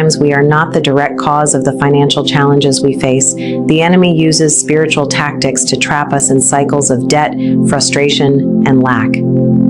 times we are not the direct cause of the financial challenges we face, the enemy uses spiritual tactics to trap us in cycles of debt, frustration, and lack.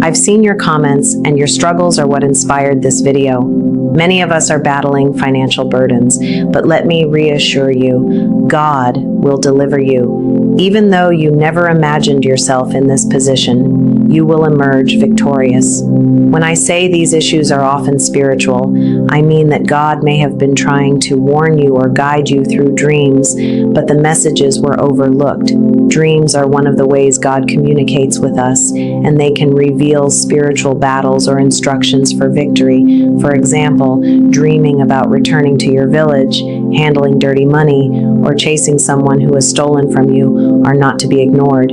I've seen your comments, and your struggles are what inspired this video. Many of us are battling financial burdens, but let me reassure you, God will deliver you. Even though you never imagined yourself in this position, you will emerge victorious. When I say these issues are often spiritual, I mean that God may have been trying to warn you or guide you through dreams, but the messages were overlooked. Dreams are one of the ways God communicates with us, and they can reveal spiritual battles or instructions for victory. For example, dreaming about returning to your village, handling dirty money, or chasing someone who has stolen from you are not to be ignored.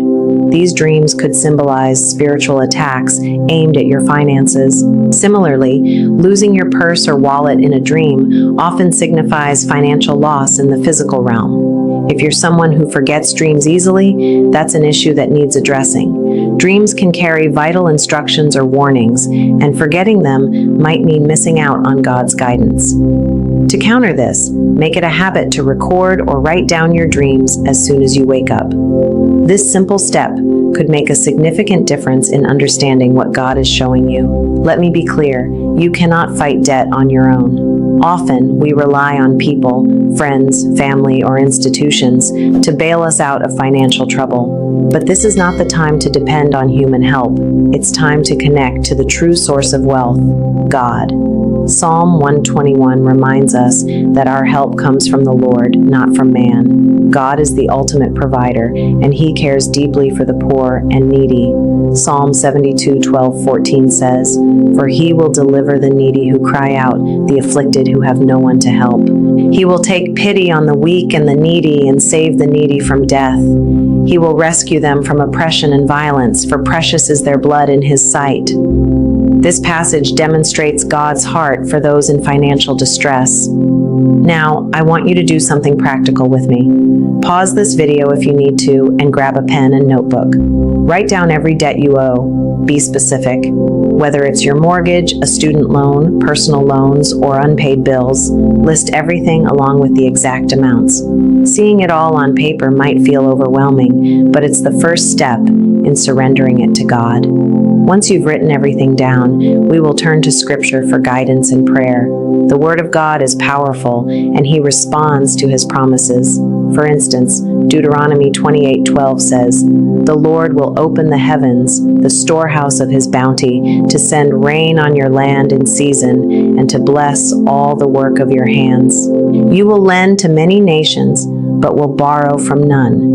These dreams could symbolize spiritual attacks aimed at your finances. Similarly, losing your purse or wallet in a dream often signifies financial loss in the physical realm. If you're someone who forgets dreams easily, that's an issue that needs addressing. Dreams can carry vital instructions or warnings, and forgetting them might mean missing out on God's guidance. To counter this, make it a habit to record or write down your dreams as soon as you wake up. This simple step could make a significant difference in understanding what God is showing you. Let me be clear, you cannot fight debt on your own. Often, we rely on people, friends, family, or institutions to bail us out of financial trouble. But this is not the time to depend on human help. It's time to connect to the true source of wealth, God. Psalm 121 reminds us that our help comes from the Lord, not from man. God is the ultimate provider, and He cares deeply for the poor and needy. Psalm 72:12-14 says, "For He will deliver the needy who cry out, the afflicted who have no one to help. He will take pity on the weak and the needy and save the needy from death. He will rescue them from oppression and violence, for precious is their blood in His sight." This passage demonstrates God's heart for those in financial distress. Now, I want you to do something practical with me. Pause this video if you need to and grab a pen and notebook. Write down every debt you owe. Be specific. Whether it's your mortgage, a student loan, personal loans, or unpaid bills, list everything along with the exact amounts. Seeing it all on paper might feel overwhelming, but it's the first step in surrendering it to God. Once you've written everything down, we will turn to Scripture for guidance and prayer. The Word of God is powerful, and He responds to His promises. For instance, Deuteronomy 28:12 says, "The Lord will open the heavens, the storehouse of His bounty, to send rain on your land in season, and to bless all the work of your hands. You will lend to many nations, but will borrow from none."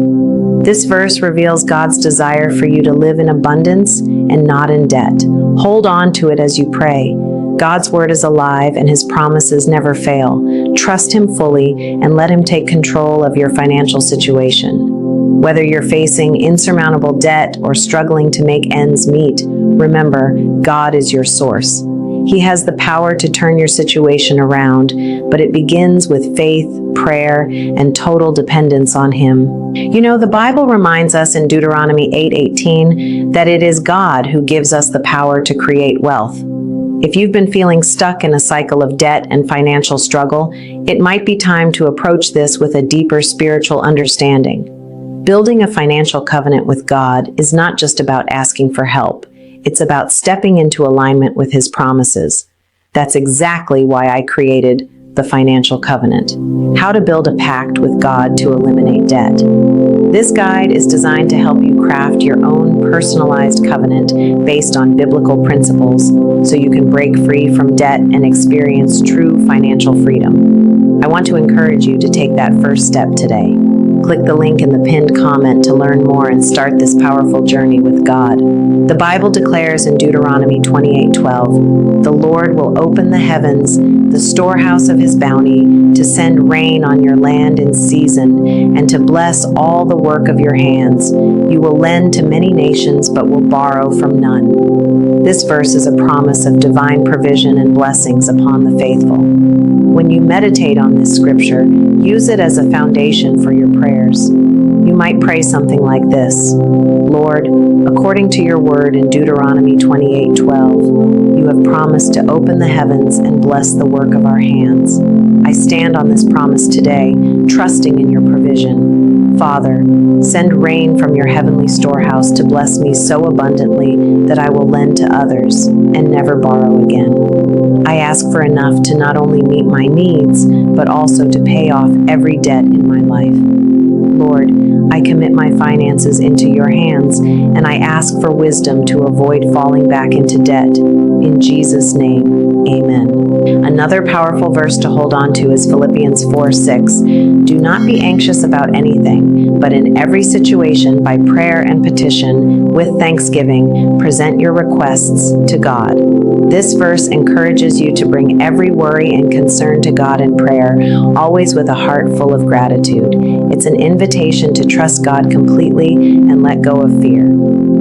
This verse reveals God's desire for you to live in abundance and not in debt. Hold on to it as you pray. God's word is alive and His promises never fail. Trust Him fully and let Him take control of your financial situation. Whether you're facing insurmountable debt or struggling to make ends meet, remember, God is your source. He has the power to turn your situation around, but it begins with faith, prayer, and total dependence on Him. You know, the Bible reminds us in Deuteronomy 8:18 that it is God who gives us the power to create wealth. If you've been feeling stuck in a cycle of debt and financial struggle, it might be time to approach this with a deeper spiritual understanding. Building a financial covenant with God is not just about asking for help. It's about stepping into alignment with His promises. That's exactly why I created the Financial Covenant. How to build a pact with God to eliminate debt. This guide is designed to help you craft your own personalized covenant based on biblical principles so you can break free from debt and experience true financial freedom. I want to encourage you to take that first step today. Click the link in the pinned comment to learn more and start this powerful journey with God. The Bible declares in Deuteronomy 28:12, "The Lord will open the heavens, the storehouse of His bounty, to send rain on your land in season, and to bless all the work of your hands. You will lend to many nations, but will borrow from none." This verse is a promise of divine provision and blessings upon the faithful. When you meditate on this scripture, use it as a foundation for your prayers. You might pray something like this: "Lord, according to your word in Deuteronomy 28:12, you have promised to open the heavens and bless the work of our hands. stand on this promise today, trusting in your provision. Father, send rain from your heavenly storehouse to bless me so abundantly that I will lend to others and never borrow again. I ask for enough to not only meet my needs, but also to pay off every debt in my life. Lord, I commit my finances into your hands, and I ask for wisdom to avoid falling back into debt. In Jesus' name, amen. Another powerful verse to hold on to is Philippians 4:6. Do not be anxious about anything, but in every situation, by prayer and petition, with thanksgiving, present your requests to God. This verse encourages you to bring every worry and concern to God in prayer, always with a heart full of gratitude. It's an invitation to trust God completely and let go of fear.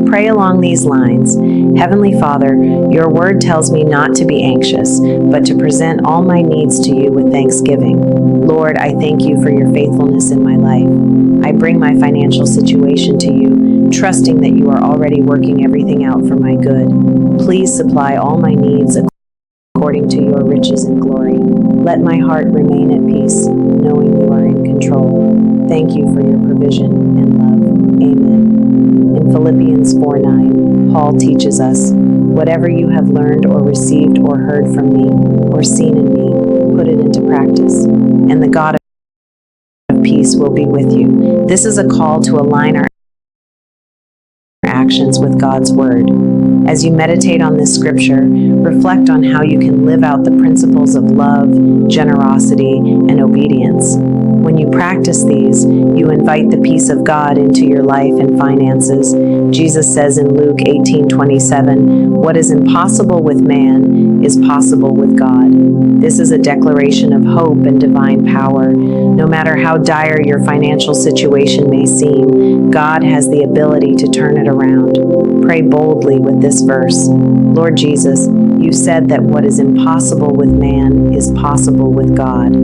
Pray along these lines. Heavenly Father, your word tells me not to be anxious, but to present all my needs to you with thanksgiving. Lord, I thank you for your faithfulness in my life. I bring my financial situation to you, trusting that you are already working everything out for my good. Please supply all my needs according to your riches and glory. Let my heart remain at peace, knowing you are in control. Thank you for your provision and love. Amen. In Philippians 4:9, Paul teaches us, whatever you have learned or received or heard from me or seen in me, put it into practice, and the God of peace will be with you. This is a call to align our actions with God's word. As you meditate on this scripture, reflect on how you can live out the principles of love, generosity, and obedience. When you practice these, you invite the peace of God into your life and finances. Jesus says in Luke 18:27, "What is impossible with man is possible with God." This is a declaration of hope and divine power. No matter how dire your financial situation may seem, God has the ability to turn it around. Pray boldly with this verse. Lord Jesus, you said that what is impossible with man is possible with God.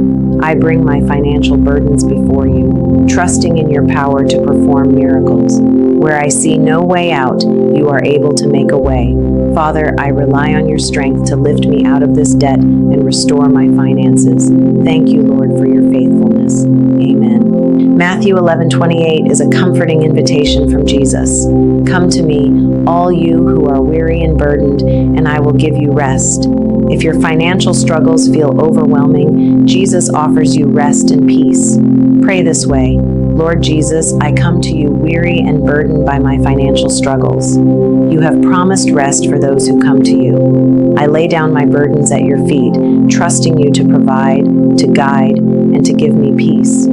I bring my financial burdens before you, trusting in your power to perform miracles. Where I see no way out, you are able to make a way. Father, I rely on your strength to lift me out of this debt and restore my finances. Thank you, Lord, for your faithfulness. Amen. Matthew 11:28 is a comforting invitation from Jesus. Come to me, all you who are weary and burdened, and I will give you rest. If your financial struggles feel overwhelming, Jesus offers you rest and peace. Pray this way. Lord Jesus, I come to you weary and burdened by my financial struggles. You have promised rest for those who come to you. I lay down my burdens at your feet, trusting you to provide, to guide, and to give me peace.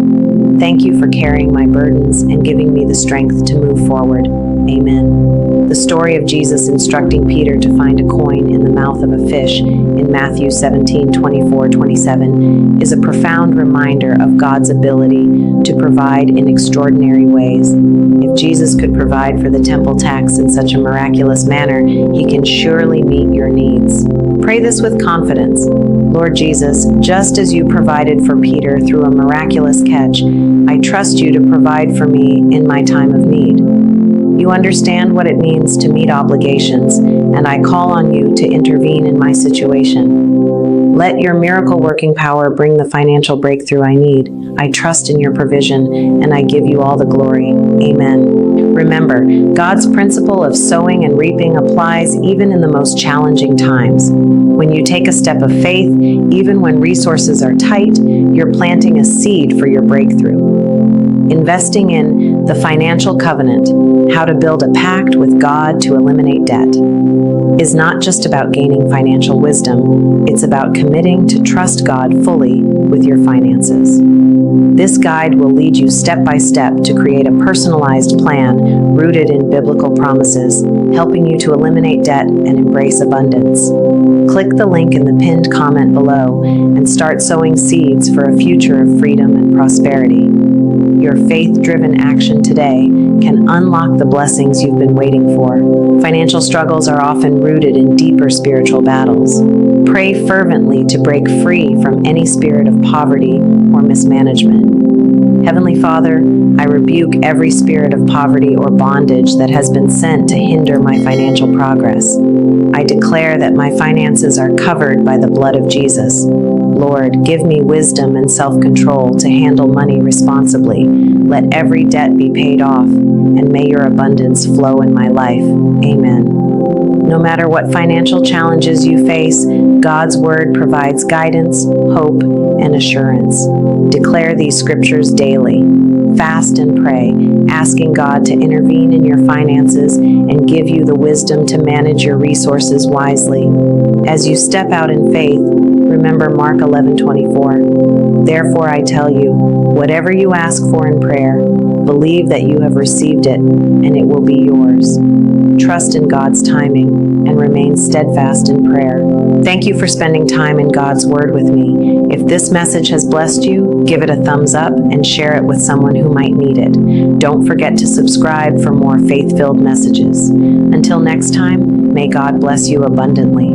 Thank you for carrying my burdens and giving me the strength to move forward. Amen. The story of Jesus instructing Peter to find a coin in the mouth of a fish in Matthew 17:24-27 is a profound reminder of God's ability to provide in extraordinary ways. If Jesus could provide for the temple tax in such a miraculous manner, he can surely meet your needs. Pray this with confidence. Lord Jesus, just as you provided for Peter through a miraculous catch, I trust you to provide for me in my time of need. You understand what it means to meet obligations, and I call on you to intervene in my situation. Let your miracle-working power bring the financial breakthrough I need. I trust in your provision, and I give you all the glory. Amen. Remember, God's principle of sowing and reaping applies even in the most challenging times. When you take a step of faith, even when resources are tight, you're planting a seed for your breakthrough. Investing in the financial covenant, how to build a pact with God to eliminate debt, is not just about gaining financial wisdom, it's about committing to trust God fully with your finances. This guide will lead you step by step to create a personalized plan rooted in biblical promises, helping you to eliminate debt and embrace abundance. Click the link in the pinned comment below and start sowing seeds for a future of freedom and prosperity. Your faith-driven action today can unlock the blessings you've been waiting for. Financial struggles are often rooted in deeper spiritual battles. Pray fervently to break free from any spirit of poverty or mismanagement. Heavenly Father, I rebuke every spirit of poverty or bondage that has been sent to hinder my financial progress. I declare that my finances are covered by the blood of Jesus. Lord, give me wisdom and self-control to handle money responsibly. Let every debt be paid off, and may your abundance flow in my life. Amen. No matter what financial challenges you face, God's Word provides guidance, hope, and assurance. Declare these scriptures daily. Fast and pray, asking God to intervene in your finances and give you the wisdom to manage your resources wisely. As you step out in faith, remember Mark 11:24. Therefore I tell you, whatever you ask for in prayer, believe that you have received it, and it will be yours. Trust in God's timing and remain steadfast in prayer. Thank you for spending time in God's Word with me. If this message has blessed you, give it a thumbs up and share it with someone who might need it. Don't forget to subscribe for more faith-filled messages. Until next time, may God bless you abundantly.